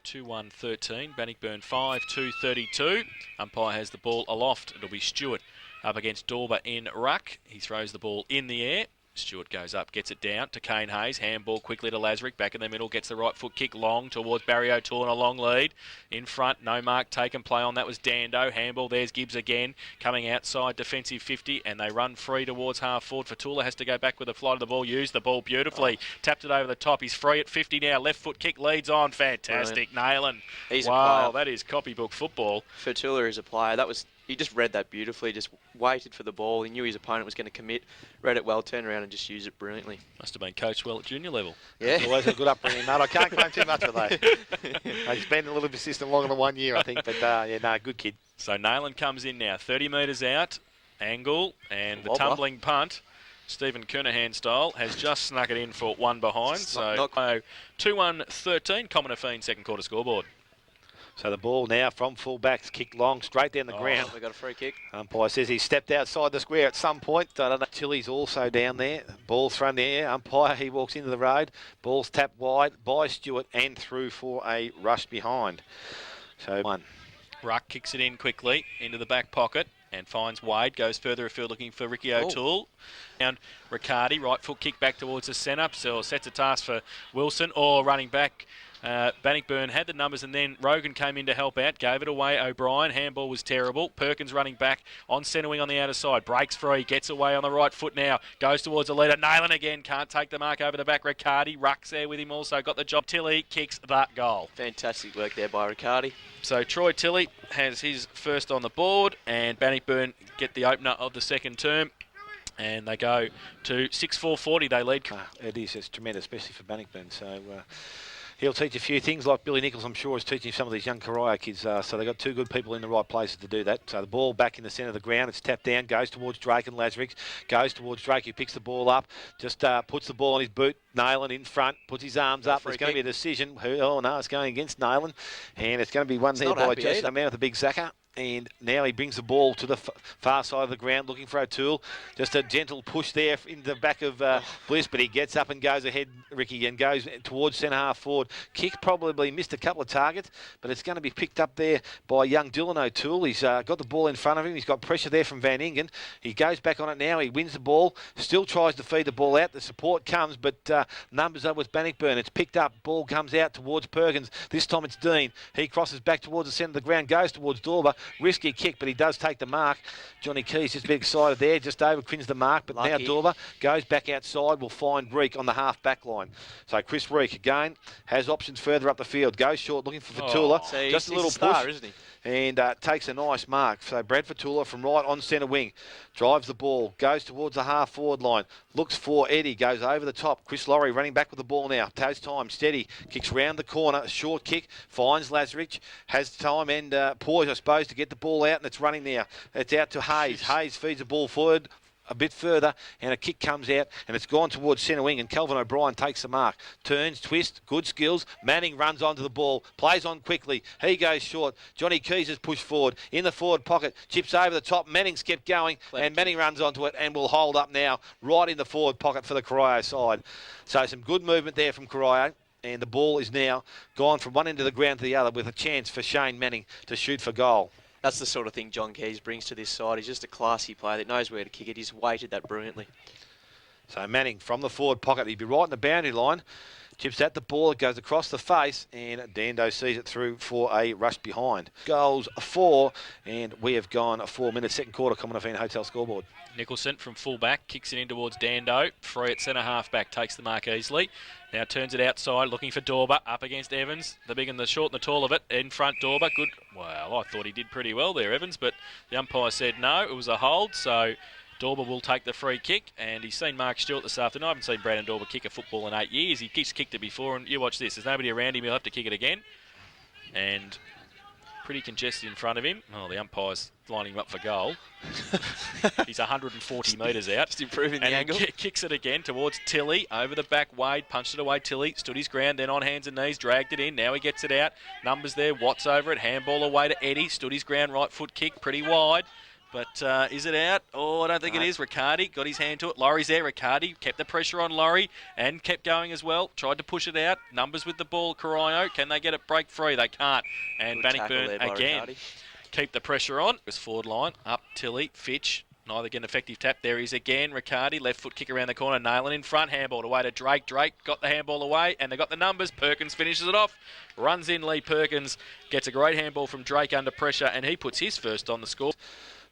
2-1-13. Bannockburn 5-2-32. Umpire has the ball aloft. It'll be Stewart up against Dorber in ruck. He throws the ball in the air. Stewart goes up, gets it down to Kane Hayes. Handball quickly to Lazarick. Back in the middle, gets the right foot kick long towards Barry O'Toole on a long lead. In front, no mark taken. Play on. That was Dando. Handball, there's Gibbs again. Coming outside, defensive 50, and they run free towards half forward. Fatula has to go back with the flight of the ball. Used the ball beautifully. Tapped it over the top. He's free at 50 now. Left foot kick leads on. Fantastic. Nailing. He's wow, a player. That is copybook football. Fatula is a player. He just read that beautifully, just waited for the ball. He knew his opponent was going to commit, read it well, turned around and just used it brilliantly. Must have been coached well at junior level. Yeah. Always a good upbringing, mate. I can't claim too much for that. He's been in a little bit system longer than 1 year, I think. But, good kid. So Nayland comes in now, 30 metres out, angle, and the Wobber. tumbling punt, Stephen Kernahan style, has just snuck it in for one behind. So 2-1-13, Commonafine second quarter scoreboard. So the ball now from full-backs, kicked long, straight down the ground. We got a free kick. Umpire says he stepped outside the square at some point. I don't know. Tilly's also down there. Ball thrown there. Umpire, he walks into the road. Ball's tapped wide by Stewart and through for a rush behind. So one. Ruck kicks it in quickly into the back pocket and finds Wade. Goes further afield looking for Ricky O'Toole. And Riccardi, right foot kick back towards the centre. So sets a task for Wilson or running back. Bannockburn had the numbers and then Rogan came in to help out, gave it away. O'Brien, handball was terrible. Perkins running back on centre wing on the outer side, breaks free, gets away on the right foot now, goes towards the leader. Nayland again, can't take the mark over the back. Riccardi, Ruck's there with him also, got the job. Tilly kicks that goal. Fantastic work there by Riccardi. So Troy Tilly has his first on the board and Bannockburn get the opener of the second term. And they go to 6-4-40, they lead. It is, it's tremendous, especially for Bannockburn. So he'll teach a few things like Billy Nichols, I'm sure, is teaching some of these young Corio kids. So they've got two good people in the right places to do that. So the ball back in the centre of the ground. It's tapped down, goes towards Drake and Lazarick. Goes towards Drake, who picks the ball up. Just puts the ball on his boot. Nayland in front, puts his arms up. There's going to be a decision. Oh, no, it's going against Nayland. And it's going to be one there by Jason, a man with a big Zaka. And now he brings the ball to the far side of the ground looking for O'Toole. Just a gentle push there in the back of Bliss, but he gets up and goes ahead, Ricky, and goes towards centre half forward. Kick probably missed a couple of targets, but it's going to be picked up there by young Dylan O'Toole. He's got the ball in front of him. He's got pressure there from Van Ingen. He goes back on it now. He wins the ball, still tries to feed the ball out. The support comes, but numbers up with Bannockburn. It's picked up. Ball comes out towards Perkins. This time it's Dean. He crosses back towards the centre of the ground, goes towards Dorber. Risky kick, but he does take the mark. Johnny Keys just a bit excited there, just over crins the mark, but now Dorber goes back outside, will find Reek on the half back line. So Chris Reek again has options further up the field, goes short looking for Fatula, just a little push, isn't he? And takes a nice mark. So Brad Fatula from right on centre wing, drives the ball, goes towards the half forward line, looks for Eddie, goes over the top. Chris Laurie running back with the ball now, takes time, steady, kicks round the corner, a short kick, finds Lazarick, has time and poise, I suppose, to get the ball out, and it's running now. It's out to Hayes. Hayes feeds the ball forward a bit further, and a kick comes out, and it's gone towards centre wing, and Kelvin O'Brien takes the mark. Turns, twist, good skills. Manning runs onto the ball, plays on quickly. He goes short. Johnny Keys has pushed forward. In the forward pocket, chips over the top. Manning's kept going, and Manning runs onto it and will hold up now, right in the forward pocket for the Corio side. So some good movement there from Corio. And the ball is now gone from one end of the ground to the other with a chance for Shane Manning to shoot for goal. That's the sort of thing John Keys brings to this side. He's just a classy player that knows where to kick it. He's weighted that brilliantly. So Manning from the forward pocket. He'd be right in the boundary line. Chips at the ball. It goes across the face. And Dando sees it through for a rush behind. Goals 4. And we have gone a 4 minute second quarter Commonwealth Hotel scoreboard. Nicholson from full back, kicks it in towards Dando. Free at centre half back, takes the mark easily. Now turns it outside, looking for Dorber, up against Evans. The big and the short and the tall of it. In front, Dorber. Good. Well, I thought he did pretty well there, Evans, but the umpire said no, it was a hold. So Dorber will take the free kick, and he's seen Mark Stewart this afternoon. I haven't seen Brandon Dorber kick a football in 8 years. He's kicked it before, and you watch this. There's nobody around him. He'll have to kick it again. And pretty congested in front of him. Oh, the umpire's lining him up for goal. He's 140 metres out. Just improving the angle. Kicks it again towards Tilly. Over the back, Wade punched it away. Tilly stood his ground, then on hands and knees, dragged it in. Now he gets it out. Numbers there. Watts over it. Handball away to Eddie. Stood his ground. Right foot kick. Pretty wide. but is it out? Oh, I don't think it is. Riccardi got his hand to it. Laurie's there. Riccardi kept the pressure on Laurie and kept going as well. Tried to push it out. Numbers with the ball. Corio, can they get it break free? They can't. And Bannockburn again keep the pressure on. It was forward line. Up Tilly. Fitch. Neither get an effective tap. There he is again. Riccardi, left foot kick around the corner. Nailing in front. Handball away to Drake. Drake got the handball away, and they got the numbers. Perkins finishes it off. Runs in. Lee Perkins gets a great handball from Drake under pressure, and he puts his first on the score.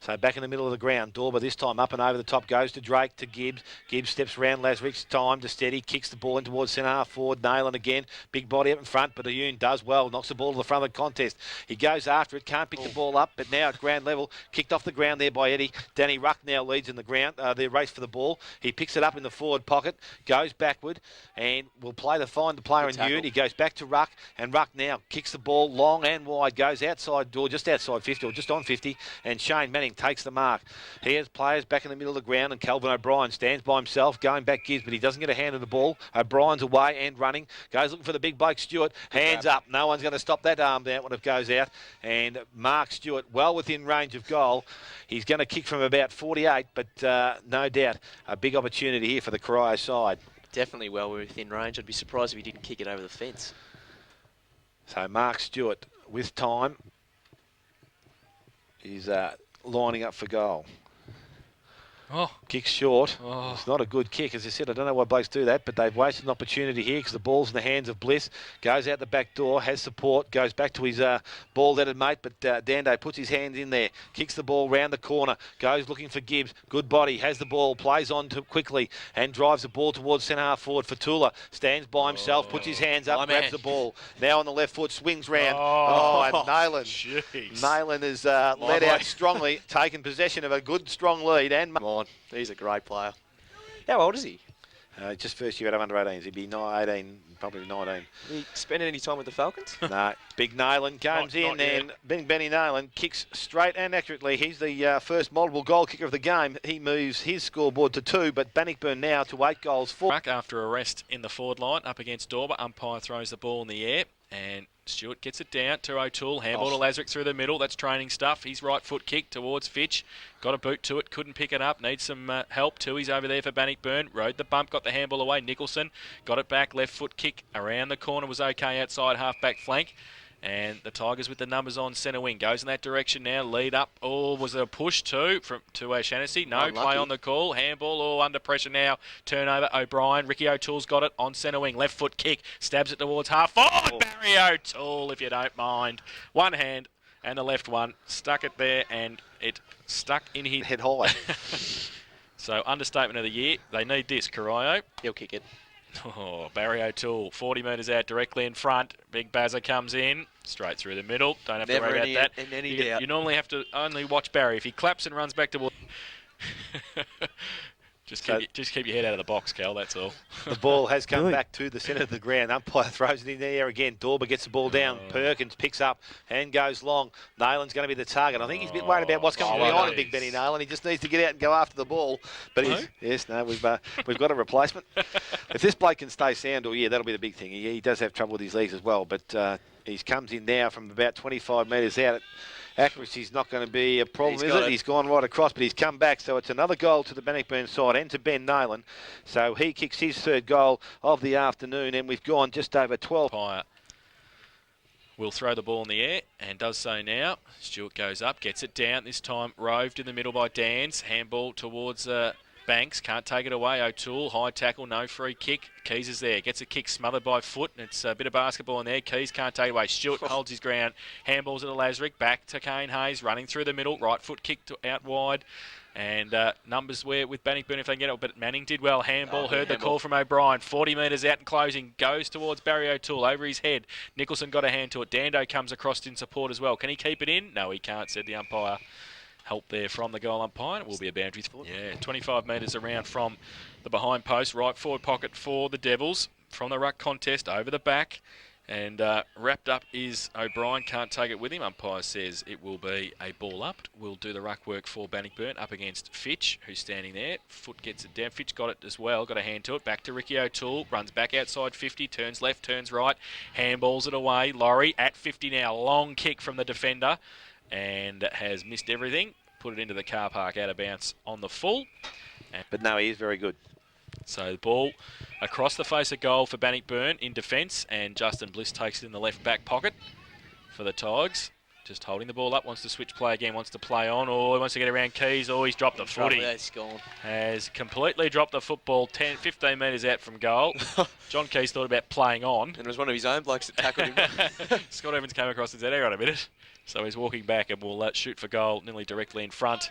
So back in the middle of the ground, Dorber this time up and over the top, goes to Drake, to Gibbs. Gibbs steps around Lasrick's time to steady, kicks the ball in towards centre half forward. Nailing again, big body up in front, but Ayun does well, knocks the ball to the front of the contest. He goes after it, can't pick the ball up, but now at ground level, kicked off the ground there by Eddie. Danny Ruck now leads in the ground, the race for the ball. He picks it up in the forward pocket, goes backward, and will find the player in Ayun. He goes back to Ruck, and Ruck now kicks the ball long and wide, goes outside door, just outside 50 or just on 50, and Shane Manning takes the mark. He has players back in the middle of the ground, and Calvin O'Brien stands by himself, going back Gibbs, but he doesn't get a hand on the ball. O'Brien's away and running, goes looking for the big bloke Stewart, hands up. No one's going to stop that arm down when it goes out, and Mark Stewart well within range of goal. He's going to kick from about 48, but no doubt a big opportunity here for the Corio side. Definitely well within range. I'd be surprised if he didn't kick it over the fence. So Mark Stewart with time is lining up for goal. Oh. Kicks short. Oh. It's not a good kick. As I said, I don't know why blokes do that, but they've wasted an opportunity here because the ball's in the hands of Bliss. Goes out the back door, has support, goes back to his ball-headed mate, but Dando puts his hands in there, kicks the ball round the corner, goes looking for Gibbs. Good body, has the ball, plays on to quickly, and drives the ball towards centre half forward. Fatula stands by himself, puts his hands up, grabs the ball. Now on the left foot, swings round. And Nayland. Nayland is led out strongly, taken possession of a good, strong lead, and he's a great player. How old is he? Just first year out of under 18s. He'd be 18, probably 19. He spent any time with the Falcons? No. Big Nayland comes in, and Benny Nayland kicks straight and accurately. He's the first multiple goal kicker of the game. He moves his scoreboard to 2, but Bannockburn now to 8 goals. 4. After a rest in the forward line, up against Dorber. Umpire throws the ball in the air, and Stewart gets it down to O'Toole. Handball to Lasrick through the middle. That's training stuff. His right foot kick towards Fitch. Got a boot to it. Couldn't pick it up. Needs some help too. He's over there for Bannockburn. Rode the bump. Got the handball away. Nicholson got it back. Left foot kick around the corner was okay outside half back flank. And the Tigers with the numbers on centre wing. Goes in that direction now. Lead up. Oh, was it a push too to O'Shannessy? No, play on the call. Handball. Under pressure now. Turnover. O'Brien. Ricky O'Toole's got it on centre wing. Left foot kick. Stabs it towards half forward. Barry O'Toole, if you don't mind. One hand and the left one. Stuck it there, and it stuck in his head high. So, understatement of the year. They need this. Corio. He'll kick it. Oh, Barry O'Toole, 40 metres out, directly in front. Big Bazza comes in, straight through the middle. Don't have to worry about that. You normally have to only watch Barry. If he claps and runs back towards... Just keep your head out of the box, Cal, that's all. The ball has come back to the centre of the ground. Umpire throws it in the air again. Dorber gets the ball down. Perkins picks up and goes long. Nayland's going to be the target. I think he's a bit worried about what's coming behind him, Big Benny Nayland. He just needs to get out and go after the ball. But we've got a replacement. If this bloke can stay sound all year, that'll be the big thing. He does have trouble with his legs as well, but he comes in now from about 25 metres out. Accuracy's not going to be a problem, is it? He's gone right across, but he's come back. So it's another goal to the Bannockburn side and to Ben Nayland. So he kicks his 3rd goal of the afternoon, and we've gone just over 12. Umpire will throw the ball in the air, and does so now. Stewart goes up, gets it down. This time roved in the middle by Dans. Handball towards Banks, can't take it away. O'Toole, high tackle, no free kick. Keys is there, gets a kick smothered by foot. It's a bit of basketball in there. Keys can't take it away. Stewart holds his ground. Handballs at Lasrick, back to Kane Hayes, running through the middle. Right foot kick out wide. And numbers where with Bannockburn if they can get it, but Manning did well. Handball, heard the call from O'Brien. 40 metres out and closing, goes towards Barry O'Toole over his head. Nicholson got a hand to it. Dando comes across in support as well. Can he keep it in? No, he can't, said the umpire. Help there from the goal umpire. It will be a boundary. Yeah, 25 metres around from the behind post. Right forward pocket for the Devils. From the ruck contest over the back. And wrapped up is O'Brien. Can't take it with him. Umpire says it will be a ball up. We'll do the ruck work for Bannockburn up against Fitch, who's standing there. Foot gets it down. Fitch got it as well. Got a hand to it. Back to Ricky O'Toole. Runs back outside 50. Turns left, turns right. Handballs it away. Laurie at 50 now. Long kick from the defender. And has missed everything. put it into the car park out of bounds on the full. But no, he is very good. So the ball across the face of goal for Bannockburn in defence, and Justin Bliss takes it in the left back pocket for the Tigers. Just holding the ball up, wants to switch play again, wants to play on, or he wants to get around Keys, or he's dropped the footy. That's gone. Has completely dropped the football 10, 15 metres out from goal. John Keys thought about playing on. And it was one of his own blokes that tackled him. Scott Evans came across and said, hang on a minute. So he's walking back and will shoot for goal nearly directly in front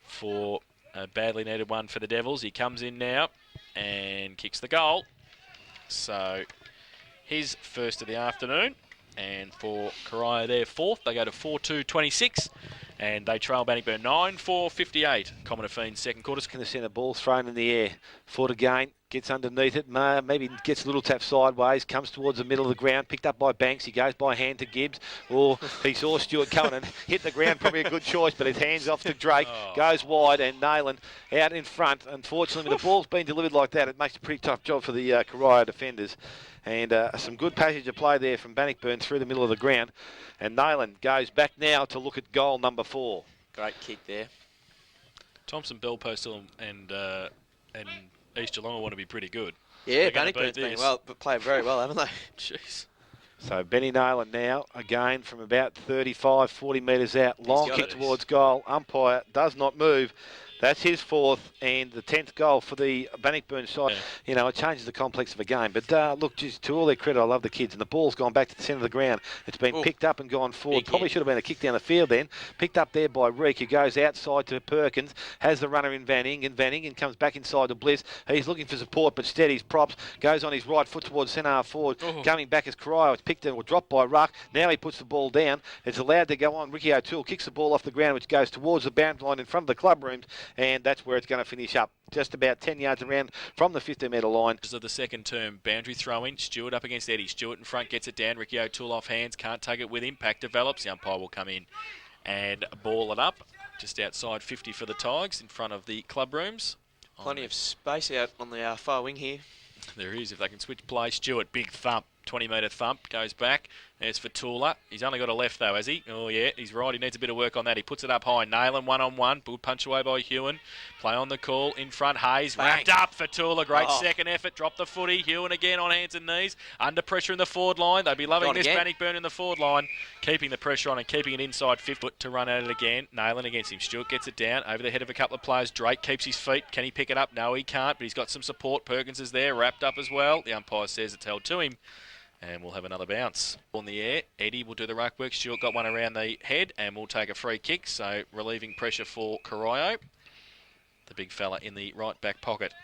for a badly needed one for the Devils. He comes in now and kicks the goal. So his first of the afternoon. And for Corio, their fourth. They go to 4-2-26. And they trail Bannockburn 9-4-58. Common Fiends second quarter. Can the centre ball thrown in the air? Foot again. Gets underneath it, maybe gets a little tap sideways, comes towards the middle of the ground, picked up by Banks, he goes by hand to Gibbs, or he saw Stewart coming and hit the ground, probably a good choice, but his hands off to Drake, goes wide, and Nayland out in front. Unfortunately, when the ball's been delivered like that, it makes a pretty tough job for the Corio defenders. And some good passage of play there from Bannockburn through the middle of the ground. And Nayland goes back now to look at goal number 4. Great kick there. Thompson, Bellpostal and East Geelong want to be pretty good. Yeah, Bannockburn's been playing very well, haven't they? Jeez. So Benny Nayland now, again from about 35, 40 metres out. Long kick towards goal. Umpire does not move. That's his 4th and the 10th goal for the Bannockburn side. Yeah. You know, it changes the complex of a game. But look, just to all their credit, I love the kids. And the ball's gone back to the centre of the ground. It's been picked up and gone forward. Probably should have been a kick down the field then. Picked up there by Reek, who goes outside to Perkins. Has the runner in Van Ingen. Van Ingen comes back inside to Bliss. He's looking for support, but steadies props. Goes on his right foot towards centre half forward. Coming back as Corio. It's picked or dropped by Ruck. Now he puts the ball down. It's allowed to go on. Ricky O'Toole kicks the ball off the ground, which goes towards the boundary line in front of the club rooms. And that's where it's going to finish up, just about 10 yards around from the 50-metre line. Of the second term, boundary throw-in, Stewart up against Eddie. Stewart in front, gets it down. Ricky O'Toole off hands, can't take it with him. Pack develops, the umpire will come in and ball it up. Just outside 50 for the Tigers, in front of the club rooms. Plenty of space out on the far wing here. There is, if they can switch play. Stewart, big thump, 20-metre thump, goes back. There's for Tula. He's only got a left, though, has he? Oh, yeah, he's right. He needs a bit of work on that. He puts it up high. Nayland one-on-one. Good punch away by Hewen. Play on the call. In front, Hayes. Wrapped up for Tula. Great second effort. Drop the footy. Hewen again on hands and knees. Under pressure in the forward line. They'll be loving this Bannockburn in the forward line. Keeping the pressure on and keeping it inside 5 foot to run at it again. Nayland against him. Stewart gets it down over the head of a couple of players. Drake keeps his feet. Can he pick it up? No, he can't, but he's got some support. Perkins is there. Wrapped up as well. The umpire says it's held to him. And we'll have another bounce. On the air, Eddie will do the ruck work. Stewart got one around the head and we'll take a free kick. So relieving pressure for Corio. The big fella in the right back pocket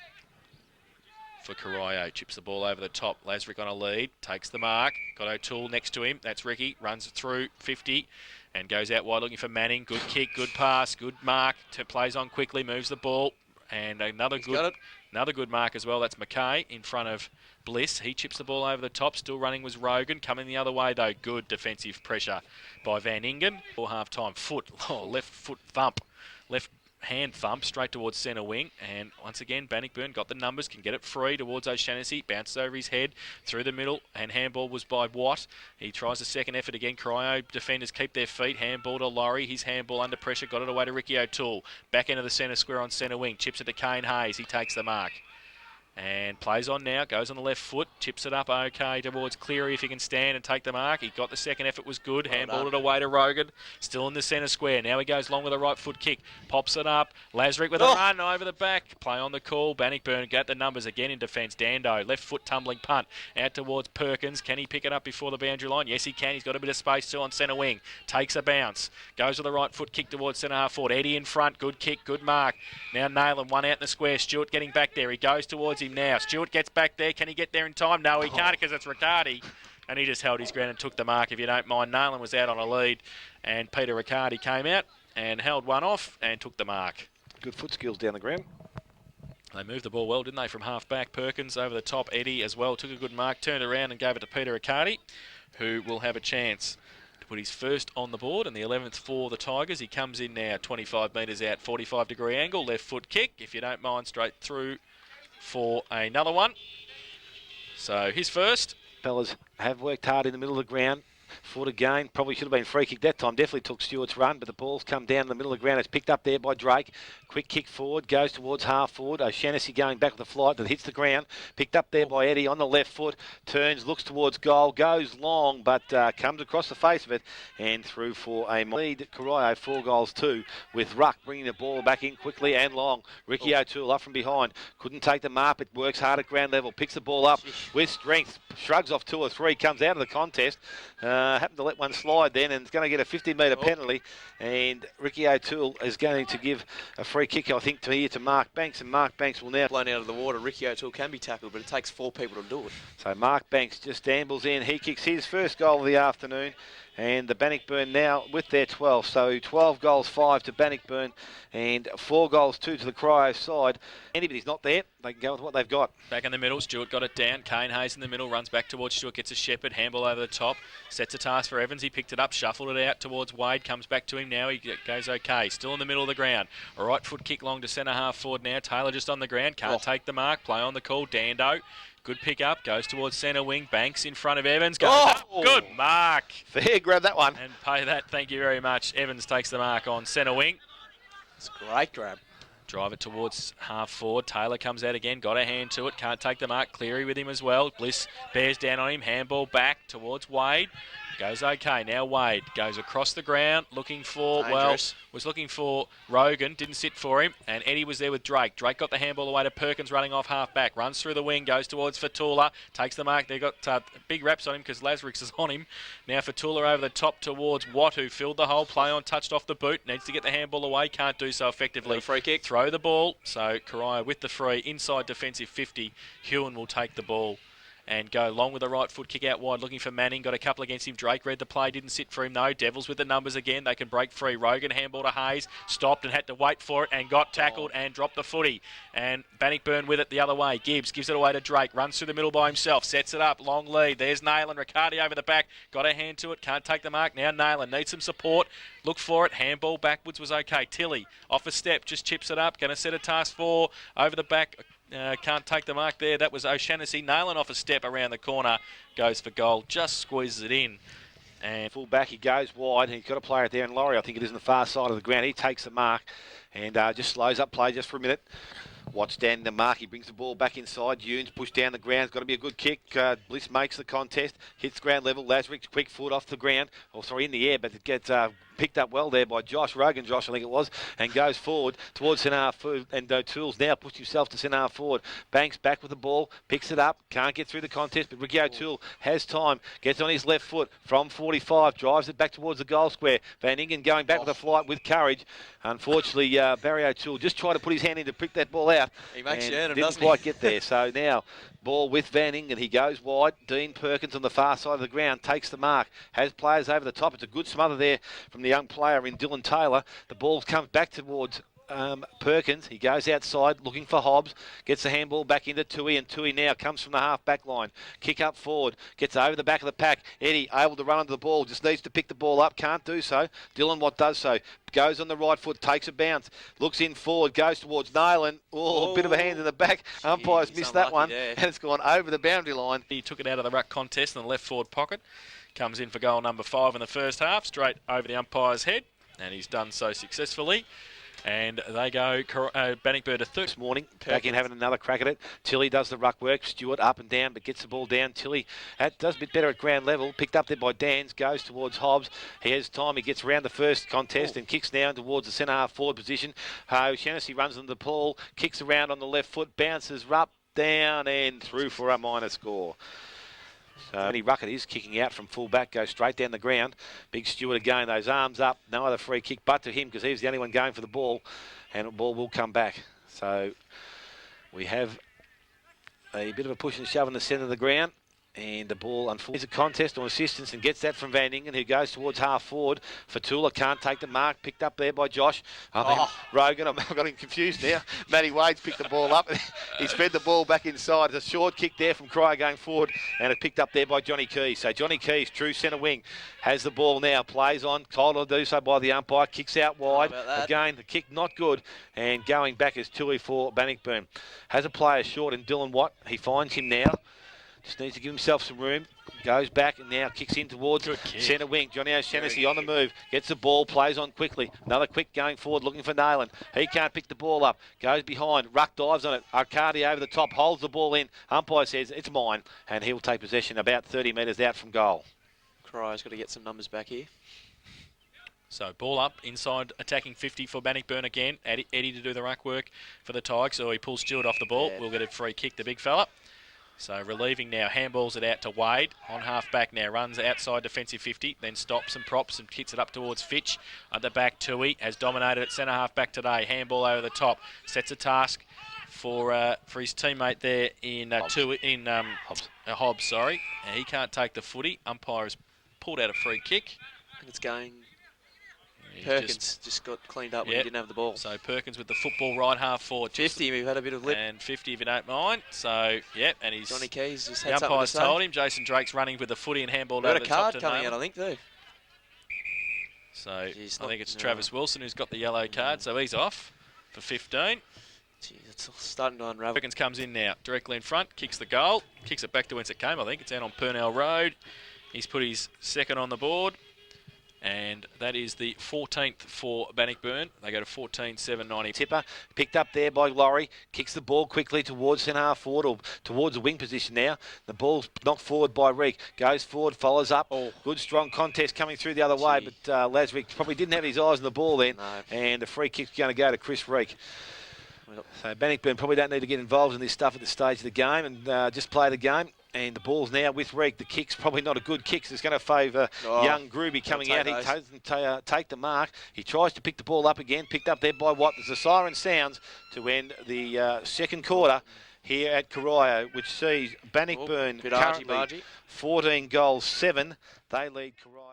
for Corio. Chips the ball over the top. Lazarick on a lead. Takes the mark. Got O'Toole next to him. That's Ricky. Runs through 50 and goes out wide looking for Manning. Good kick, good pass, good mark. Plays on quickly, moves the ball. And another good mark as well. That's McKay in front of Bliss. He chips the ball over the top. Still running was Rogan. Coming the other way, though. Good defensive pressure by Van Ingen. For half-time, left foot thump. Left hand thump straight towards centre wing. And once again, Bannockburn got the numbers. Can get it free towards O'Shannessy. Bounces over his head through the middle. And handball was by Watt. He tries a second effort again. Corio defenders keep their feet. Handball to Laurie. His handball under pressure. Got it away to Ricky O'Toole. Back into the centre square on centre wing. Chips it to Kane Hayes. He takes the mark. And plays on now, goes on the left foot, chips it up okay towards Cleary if he can stand and take the mark. He got the second effort, was good. Handballed it away to Rogan, still in the centre square. Now he goes long with a right foot kick, pops it up. Lazarick with a run over the back. Play on the call. Bannockburn got the numbers again in defence. Dando, left foot tumbling punt out towards Perkins. Can he pick it up before the boundary line? Yes, he can. He's got a bit of space too on centre wing. Takes a bounce. Goes with the right foot kick towards centre half forward. Eddie in front. Good kick, good mark. Now Nayland, one out in the square. Stewart getting back there. He goes towards him now. Stewart gets back there. Can he get there in time? No, he can't because it's Riccardi. And he just held his ground and took the mark, if you don't mind. Nayland was out on a lead. And Peter Riccardi came out and held one off and took the mark. Good foot skills down the ground. They moved the ball well, didn't they, from half-back. Perkins over the top. Eddie as well. Took a good mark. Turned around and gave it to Peter Riccardi, who will have a chance to put his first on the board and the 11th for the Tigers. He comes in now 25 metres out, 45-degree angle. Left foot kick, if you don't mind, straight through for another one. So his first. Fellas have worked hard in the middle of the ground. foot again. Probably should have been free kick that time. Definitely took Stewart's run, but the ball's come down in the middle of the ground. It's picked up there by Drake. Quick kick forward, goes towards half forward. O'Shannessy going back with a flight that hits the ground. Picked up there by Eddie on the left foot. Turns, looks towards goal, goes long, but comes across the face of it and through for a lead. Corio 4-2 with Ruck bringing the ball back in quickly and long. Ricky O'Toole up from behind. Couldn't take them up. It works hard at ground level. Picks the ball up with strength. Shrugs off 2 or 3. Comes out of the contest. Happened to let one slide then, and it's going to get a 50-metre penalty. And Ricky O'Toole is going to give a free kick, I think, to Mark Banks. And Mark Banks will now blown out of the water. Ricky O'Toole can be tackled, but it takes 4 people to do it. So Mark Banks just ambles in. He kicks his first goal of the afternoon. And the Bannockburn now with their 12. So 12 goals, 5 to Bannockburn and 4 goals, 2 to the Corio side. Anybody's not there, they can go with what they've got. Back in the middle, Stewart got it down. Kane Hayes in the middle, runs back towards Stewart, gets a Shepherd, handball over the top, sets a task for Evans. He picked it up, shuffled it out towards Wade, comes back to him now. He goes okay, still in the middle of the ground. A right foot kick long to centre half forward now. Taylor just on the ground, can't take the mark. Play on the call, Dando. Good pick up, goes towards centre wing. Banks in front of Evans. Goes up. Good mark. Fair, grab that one. And pay that, thank you very much. Evans takes the mark on centre wing. It's a great grab. Drive it towards half forward. Taylor comes out again, got a hand to it, can't take the mark. Cleary with him as well. Bliss bears down on him, handball back towards Wade. Goes okay, now Wade goes across the ground looking for, Dangerous. was looking for Rogan, didn't sit for him, and Eddie was there with Drake. Drake got the handball away to Perkins running off half back, runs through the wing, goes towards Fatula, takes the mark. They've got big raps on him because Lazarix is on him. Now Fatula over the top towards Watt, who filled the hole, play on, touched off the boot, needs to get the handball away, can't do so effectively. Free kick. Throw the ball, so Corio with the free, inside defensive 50, Hewan will take the ball and go long with a right foot kick out wide, looking for Manning. Got a couple against him. Drake read the play, didn't sit for him though. Devils with the numbers again. They can break free. Rogan handball to Hayes, stopped and had to wait for it and got tackled and dropped the footy. And Bannockburn with it the other way. Gibbs gives it away to Drake, runs through the middle by himself, sets it up, long lead. There's Nayland. Riccardi over the back, got a hand to it, can't take the mark. Now Nayland needs some support. Look for it. Handball backwards was okay. Tilly off a step, just chips it up. Going to set a task for over the back. Can't take the mark there. That was O'Shannessy. Nailing off a step around the corner. Goes for goal. Just squeezes it in. And full back, he goes wide. He's got a player there in Laurie. I think it is on the far side of the ground. He takes the mark and just slows up play just for a minute. Watch down the mark. He brings the ball back inside. Yunes pushed down the ground. It's got to be a good kick. Bliss makes the contest. Hits ground level. Lazarix, quick foot off the ground. Oh, sorry, in the air, but it gets picked up well there by Josh Rogan. Josh, I think it was, and goes forward towards centre half forward. And O'Toole's now pushed himself to centre half forward. Banks back with the ball. Picks it up. Can't get through the contest, but Ricky O'Toole has time. Gets on his left foot from 45. Drives it back towards the goal square. Van Ingen going back with a flight with courage. Unfortunately, Barry O'Toole just tried to put his hand in to prick that ball out. He makes you earn him, didn't doesn't quite he? get there. So now, ball with Van Ingen. He goes wide. Dean Perkins on the far side of the ground takes the mark. Has players over the top. It's a good smother there from the young player in Dylan Taylor. The ball comes back towards Perkins. He goes outside looking for Hobbs. Gets the handball back into Tui, and Tui now comes from the half back line. Kick up forward. Gets over the back of the pack. Eddie able to run under the ball. Just needs to pick the ball up. Can't do so. Dylan Watt does so. Goes on the right foot, takes a bounce, looks in forward, goes towards Nayland. Oh, a bit of a hand in the back. Umpires missed that one, there. and it's gone over the boundary line. he took it out of the ruck contest in the left forward pocket. Comes in for goal number 5 in the first half, straight over the umpire's head. And he's done so successfully. And they go Bannockburn to third. This morning, back in having another crack at it. Tilly does the ruck work. Stewart up and down, but gets the ball down. Tilly does a bit better at ground level. Picked up there by Dans, goes towards Hobbs. He has time. He gets around the first contest and kicks down towards the centre half forward position. O'Shannessy runs into the pool, kicks around on the left foot, bounces up, down and through for a minor score. So Andy Ruckett is kicking out from full back, goes straight down the ground. Big Stewart again, those arms up. No other free kick but to him because he's the only one going for the ball. And the ball will come back. So we have a bit of a push and shove in the centre of the ground. And the ball, unfortunately, is a contest on assistance and gets that from Van Ingen, who goes towards half forward. Fatula can't take the mark, picked up there by Josh. Rogan, I've got him confused now. Matty Wade's picked the ball up. He's fed the ball back inside. It's a short kick there from Cryer going forward, and it's picked up there by Johnny Keys. So Johnny Keys, true centre wing, has the ball now, plays on, told to do so by the umpire, kicks out wide. Again, the kick not good, and going back is Tui for Bannockburn. Has a player short in Dylan Watt. He finds him now. Just needs to give himself some room. Goes back and now kicks in towards Good kick. centre wing. Johnny O'Shannessy on the move. Gets the ball, plays on quickly. Another quick going forward, looking for Nayland. He can't pick the ball up. Goes behind. Ruck dives on it. Arcadi over the top, holds the ball in. Umpire says, it's mine. And he'll take possession about 30 metres out from goal. Corio's got to get some numbers back here. So ball up, inside attacking 50 for Bannockburn again. Eddie to do the ruck work for the Tigers. So he pulls Stewart off the ball. Yeah. We'll get a free kick, the big fella. So relieving now, handballs it out to Wade. On half back now, runs outside defensive 50, then stops and props and kicks it up towards Fitch. At the back, Tui has dominated at centre half back today. Handball over the top, sets a task for his teammate there in Hobbs. Sorry, and he can't take the footy. Umpire has pulled out a free kick. I think it's going. He's Perkins just got cleaned up when he didn't have the ball. So Perkins with the football right half forward. 50, we've had a bit of lip. And 50 if you don't mind. So, yep, and he's... Johnny Keys just the had something to umpire's say. told him. Jason Drake's running with the footy and handball We've over got the a top card to coming Nayland. out, I think, too. So, Jeez, I think it's no. Travis Wilson who's got the yellow card, so he's off for 15. Jeez, it's starting to unravel. Perkins comes in now, directly in front, kicks the goal, kicks it back to whence it came, I think. It's out on Purnell Road. He's put his second on the board. And that is the 14th for Bannockburn. They go to 14-7-90. Tipper picked up there by Laurie, kicks the ball quickly towards centre half forward or towards the wing position now. The ball's knocked forward by Reek, goes forward, follows up. Oh. Good strong contest coming through the other way, but Lasrick probably didn't have his eyes on the ball then. No. And the free kick's going to go to Chris Reek. So Bannockburn probably don't need to get involved in this stuff at this stage of the game and just play the game. And the ball's now with Reek. The kick's probably not a good kick, so it's going to favour young Groovy coming out. He doesn't take the mark. He tries to pick the ball up again, picked up there by Watt. There's a siren sounds to end the second quarter here at Corio, which sees Bannockburn currently 14 goals, 7. They lead Corio.